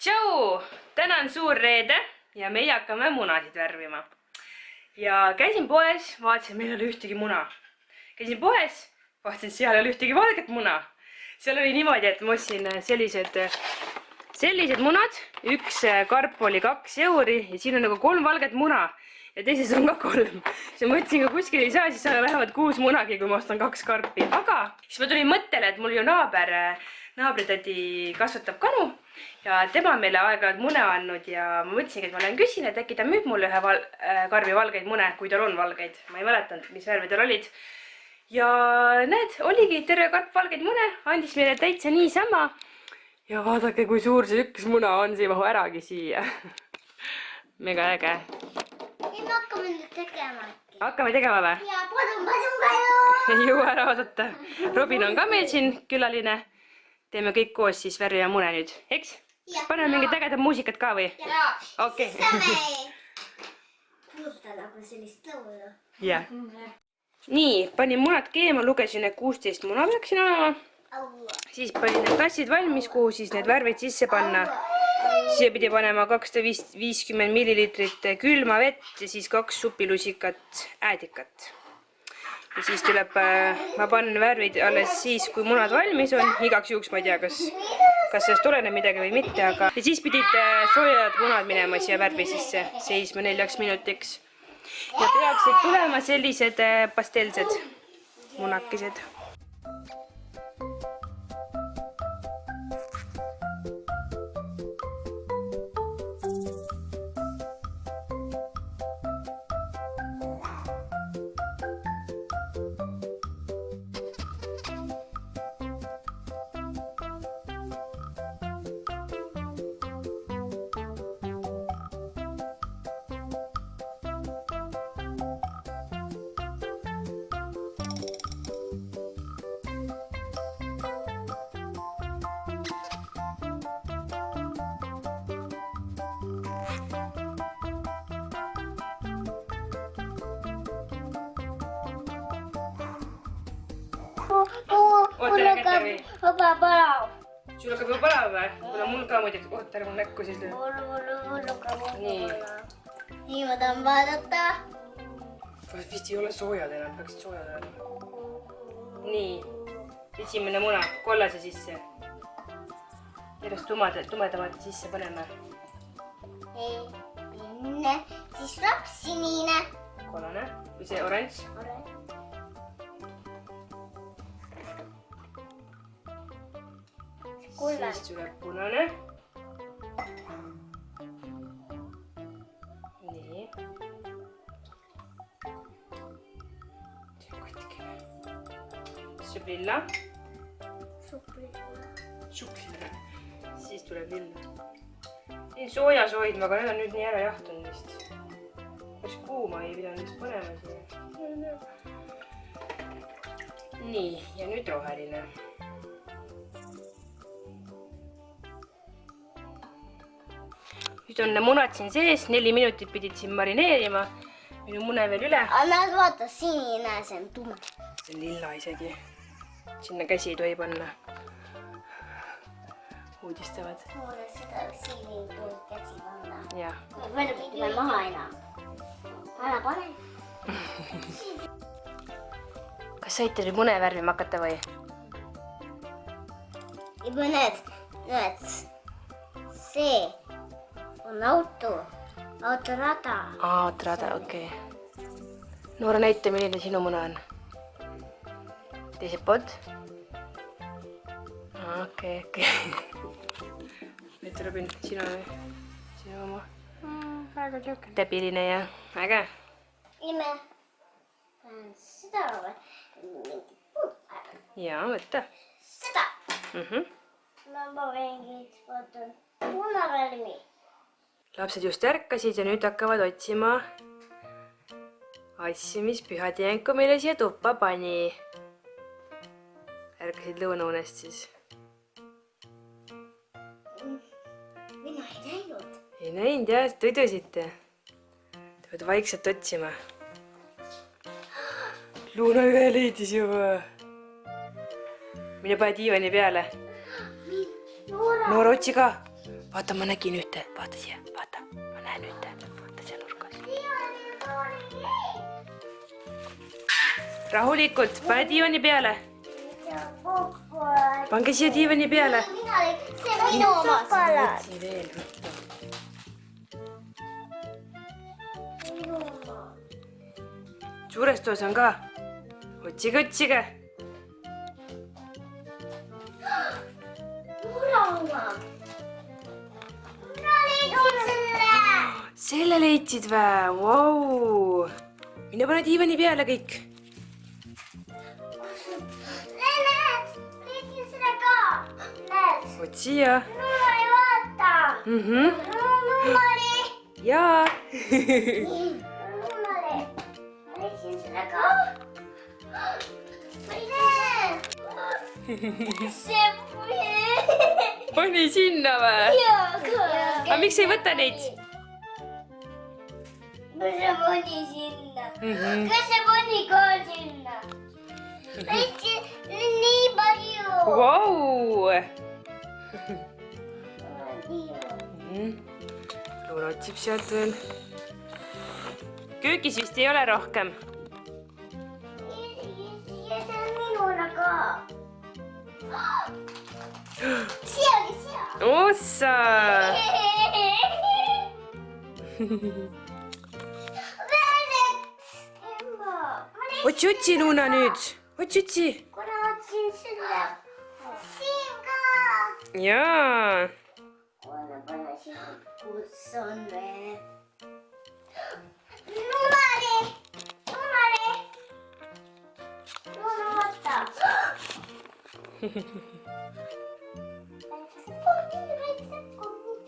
Tšau! Täna on suur reede ja meie hakkame munasid värvima. Ja käisin poes, vaatasin, meil ei ole ühtegi muna. Käisin poes, vaatasin, seal ei ole ühtegi valget muna. Seal oli niimoodi, et ma ostsin sellised munad. Üks karp oli 2 euri ja siin on nagu 3 valget muna. Ja teises on ka 3. Siis ma mõtlesin, kui kuskil ei saa, siis lähevad 6 munagi, kui ma ostan 2 karpi. Aga siis ma tulin mõttele, et mul ju naabritädi kasvatab kanu ja tema meile aeg-ajalt mune andnud ja ma mõtlesin, et ma lähen küsin, et äkki ta müüb mulle ühe karbi valgeid mune, kui tal on valgeid. Ma ei mäletanud, mis värvi tal olid. Ja näed, oligi terve karp valgeid mune, andis meile täitsa niisama. Ja vaadake, kui suur see üks muna on, see ei mahu äragi siia. Mega äge. Ja me hakkame nüüd tegema. Hakkame tegema või? Ja padum. Ei jõua ära oodata. Robin on ka meil siin külaline. Teeme kõik koos siis värvime mune nüüd, eks? Paneme mingit ägedat muusikat ka või? Jaa. Okei. Kuulta nagu sellist laulu. Jah. Nii, panin munad keema, lugesin, et 16 muna peaksin olema. Siis panin need tassid valmis, kuhu siis need värvid sisse panna. Siia pidi panema 250 millilitrit külma vett ja siis 2 supilusikat äädikat. Ja siis tuleb, ma panen värvid alles siis, kui munad valmis on. Igaks juhuks ma ei tea, kas sellest oleneb midagi või mitte, aga... Ja siis pidid soojad munad minema siia värvi sisse, seisma 4 minutiks. Ja peaksid tulema sellised pastelsed munakesed. Sul hakkab juba palav või? Kuna mul ka muidugi, oota, ära mul näkku siis löö. Nii. Nii ma tahan vaadata. Vist ei ole soojad enam, peaksid soojad olema. Nii. Esimene muna, kollase sisse. Järjest tumedamad sisse paneme. Enne, siis tuleb sinine. Kollane või see oranž. Siis tuleb punane. Nii. See on kotikene. Siis lilla. Suplilla. Siis tuleb lilla. Siin soojas hoidma, aga need on nüüd nii ära jahtunud vist. Päris kuuma ei pidanud vist panema siia. Nii, ja nüüd roheline. Nüüd on munad siin sees, 4 minutit pidid siin marineerima. Minu mune veel üle. Anna vaata, sinine, see on tume. See on lilla isegi. Sinna käsi ei tohi panna. Uudistavad. Mulle seda sinine tuleb käsi panna. Jah. Palju pidime maha enam. Ära pane. Kas saite nüüd mune värvima hakata või? Juba näed, see on autorada. Autorada, okei. Noora näita, milline sinu muna on. Teiselt poolt. Okei. Nüüd Robin, sinu oma. Väga tšukk. Täbiline ja äge. Ime. Seda või? Jaa, võtta. Seda. Ma mingit vaatan punavärmi. Lapsed just ärkasid ja nüüd hakkavad otsima asju, mis Pühadi Jänku meile siia tuppa pani. Ärkasid lõunaunest siis. Mina ei näinud. Ei näinud jah, tõdusite. Te peate vaikselt otsima. Luuna ühe leidis juba. Mine pane diivani peale. Noor, otsi ka. vaata, ma nägin ühte, vaata siia, vaata, ma näen ühte, vaata seal nurgas. Rahulikult, pane diivani peale. Pange siia diivani peale. see on minu oma. Võtsi veel. Suures toas on ka. Otsige, otsige. Selle leidsid vä? Vau! Mine pane diivani peale kõik. leidsin selle ka. näed. Otsi ja. Nuna ei vaata. Nunali. Jaa. Nunali. leidsin selle ka. ma ei näe. see Pani sinna vä? Aga miks ei võta neid? Kas see pani sinna? Kas see pani ka sinna? Leidsin nii palju. Vau! Luuna otsib sealt veel. Köögis vist ei ole rohkem. Ja see on minule ka. Siia. Ossa! Otsi, Luuna nüüd. Otsi. Kuna otsin selle. Siin ka. Jaa. Pane sinna. Kus on veel? Nunali. Nuna võta.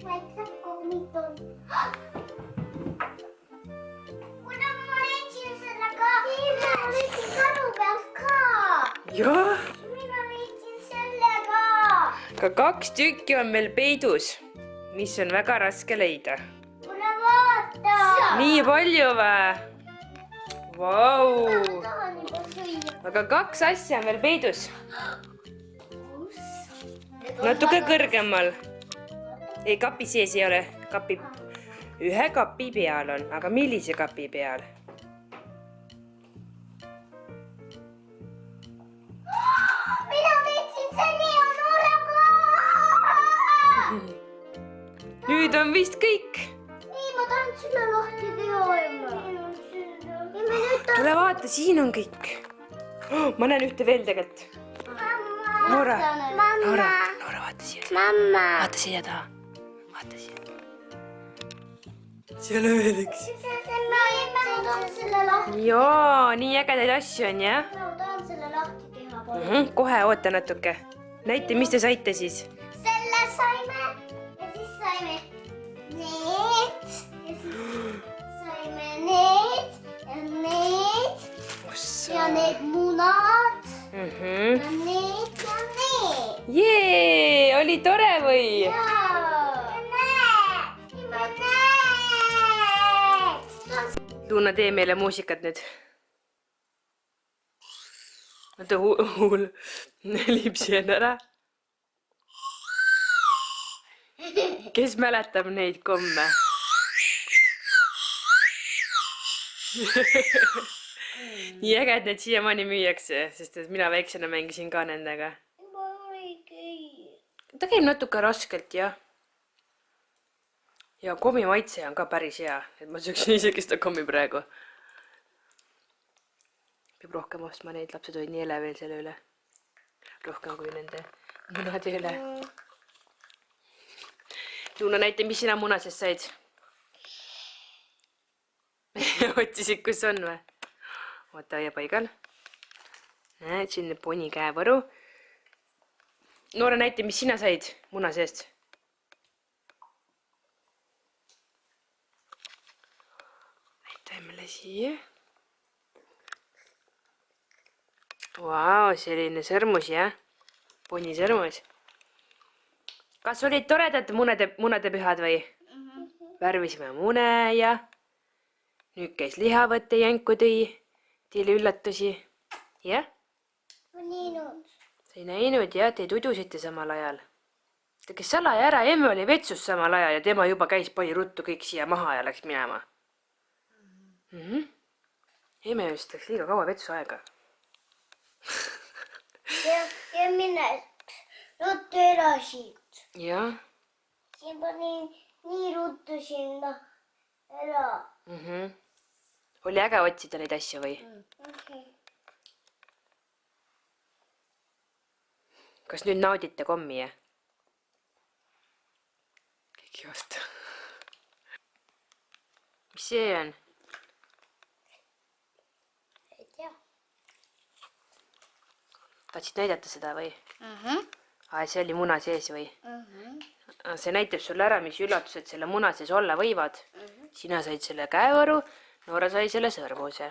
Väikse kommiton. Kuna ma leidsin selle ka. Ma leidsin karu pealt ka. Jaa. Mina leidsin selle ka. Ka 2 tükki on meil peidus, mis on väga raske leida. Kuna vaata. Nii palju vä? Vau! Tahan juba süüa. Aga 2 asja on veel peidus. Natuke kõrgemal. Ei, kapi sees ei ole. Ühe kapi peal on, aga millise kapi peal? Mina leidsin selle ja Noraga. Nüüd on vist kõik. Ei, ma tahan selle lahti teha. Tule vaata, siin on kõik. Ma näen ühte veel tegelikult. Noora, vaata siia. Mamma. Vaata siia taha. Vaata siia. Seal on veel üks. Ma tahan selle lahti. Jaa, nii ägedaid asju on, jah? Ma tahan selle lahti teha. Kohe oota natuke. Näite, mis te saite siis? Selle saime ja siis saime need ja siis saime need ja need ja need munad ja need. Jee, oli tore või? Luuna, tee meile muusikat nüüd. Oota, huul lipsien ära. Kes mäletab neid komme? Nii äge, et need siiamaani müüakse, sest et mina väiksena mängisin ka nendega. Ta käib natuke raskelt, jah. Ja kommi maitse on ka päris hea, et ma sööksin isegi seda kommi praegu. Peab rohkem ostma neid, lapsed olid nii elevil selle üle. Rohkem kui nende munade üle. Luuna, näita, mis sina muna sest said. Otsisid, kus on või? Oota, hoia paigal. Näed, siin poni käevõru. Noora, näita, mis sina said muna seest. Näita meile siia. Vau, selline sõrmus, jah? Poni sõrmus. Kas olid toredad munadepühad või? Värvisime mune ja nüüd käis lihavõtte jänku tõi teile üllatusi. Jah? Ma näinud. Sa ei näinud, jah? Te tudusite samal ajal. Te ta käis salaja ära, emme oli vetsus samal ajal ja tema juba käis pani ruttu kõik siia maha ja läks minema. Emme vist läks liiga kaua vetsu aega. Ja mine ruttu edasi. Jah. Siin panin nii ruttu sinna ära. Oli äge otsida neid asju või? Kas nüüd naudite kommi, jah? Keegi ei osta. Mis see on? Ei tea. Tahtsid näidata seda või? See oli muna sees või? See näitab sulle ära, mis üllatused selle muna sees olla võivad. Sina said selle käevaru, Noora sai selle sõrmuse.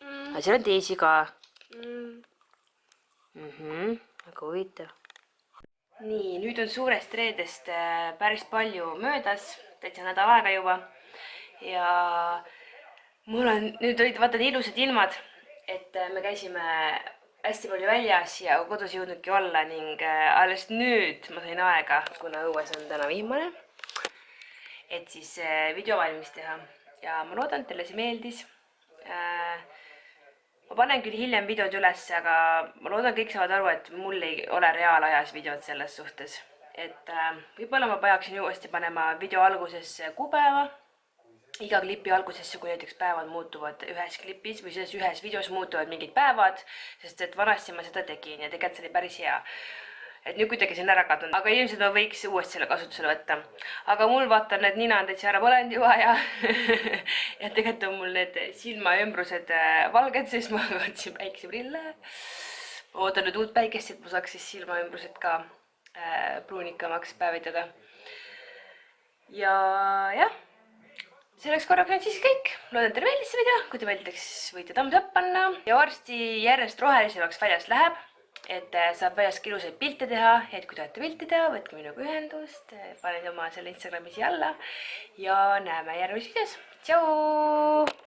Aga seal on teisi ka. Väga huvitav. Nii, nüüd on suurest reedest päris palju möödas, täitsa nädal aega juba. Ja mul on, nüüd olid vaata nii ilusad ilmad, et me käisime hästi palju väljas ja kodus jõudnudki olla ning alles nüüd ma sain aega, kuna õues on täna vihmane, et siis video valmis teha. Ja ma loodan, et teile see meeldis. Ma panen küll hiljem videod üles, aga ma loodan, kõik saavad aru, et mul ei ole reaalajas videod selles suhtes. Et võib-olla ma peaksin uuesti panema video algusesse kuupäeva. Iga klipi algusesse, kui näiteks päevad muutuvad ühes klipis või selles ühes videos muutuvad mingid päevad, sest et vanasti ma seda tegin ja tegelikult see oli päris hea. Et nüüd kuidagi see on ära kadunud, aga ilmselt ma võiks uuesti selle kasutusele võtta. Aga mul vaatan, et nina on täitsa ära põlenud juba ja tegelikult on mul need silmaümbrused valged, sest ma võtsin päikeseprille. Ma ootan nüüd uut päikest, et ma saaks siis silmaümbrused ka pruunikamaks päevitada. Ja jah, selleks korraks on siis kõik. Loodan, teile meeldis see video. Kui te meeldiks, võite thumbs up panna. Ja varsti järjest rohelisemaks väljast läheb. Et saab väljaski ilusaid pilte teha, et kui tahate pilti teha, võtke minuga ühendust, panen oma selle Instagrami siia alla ja näeme järgmises videos. Tšau!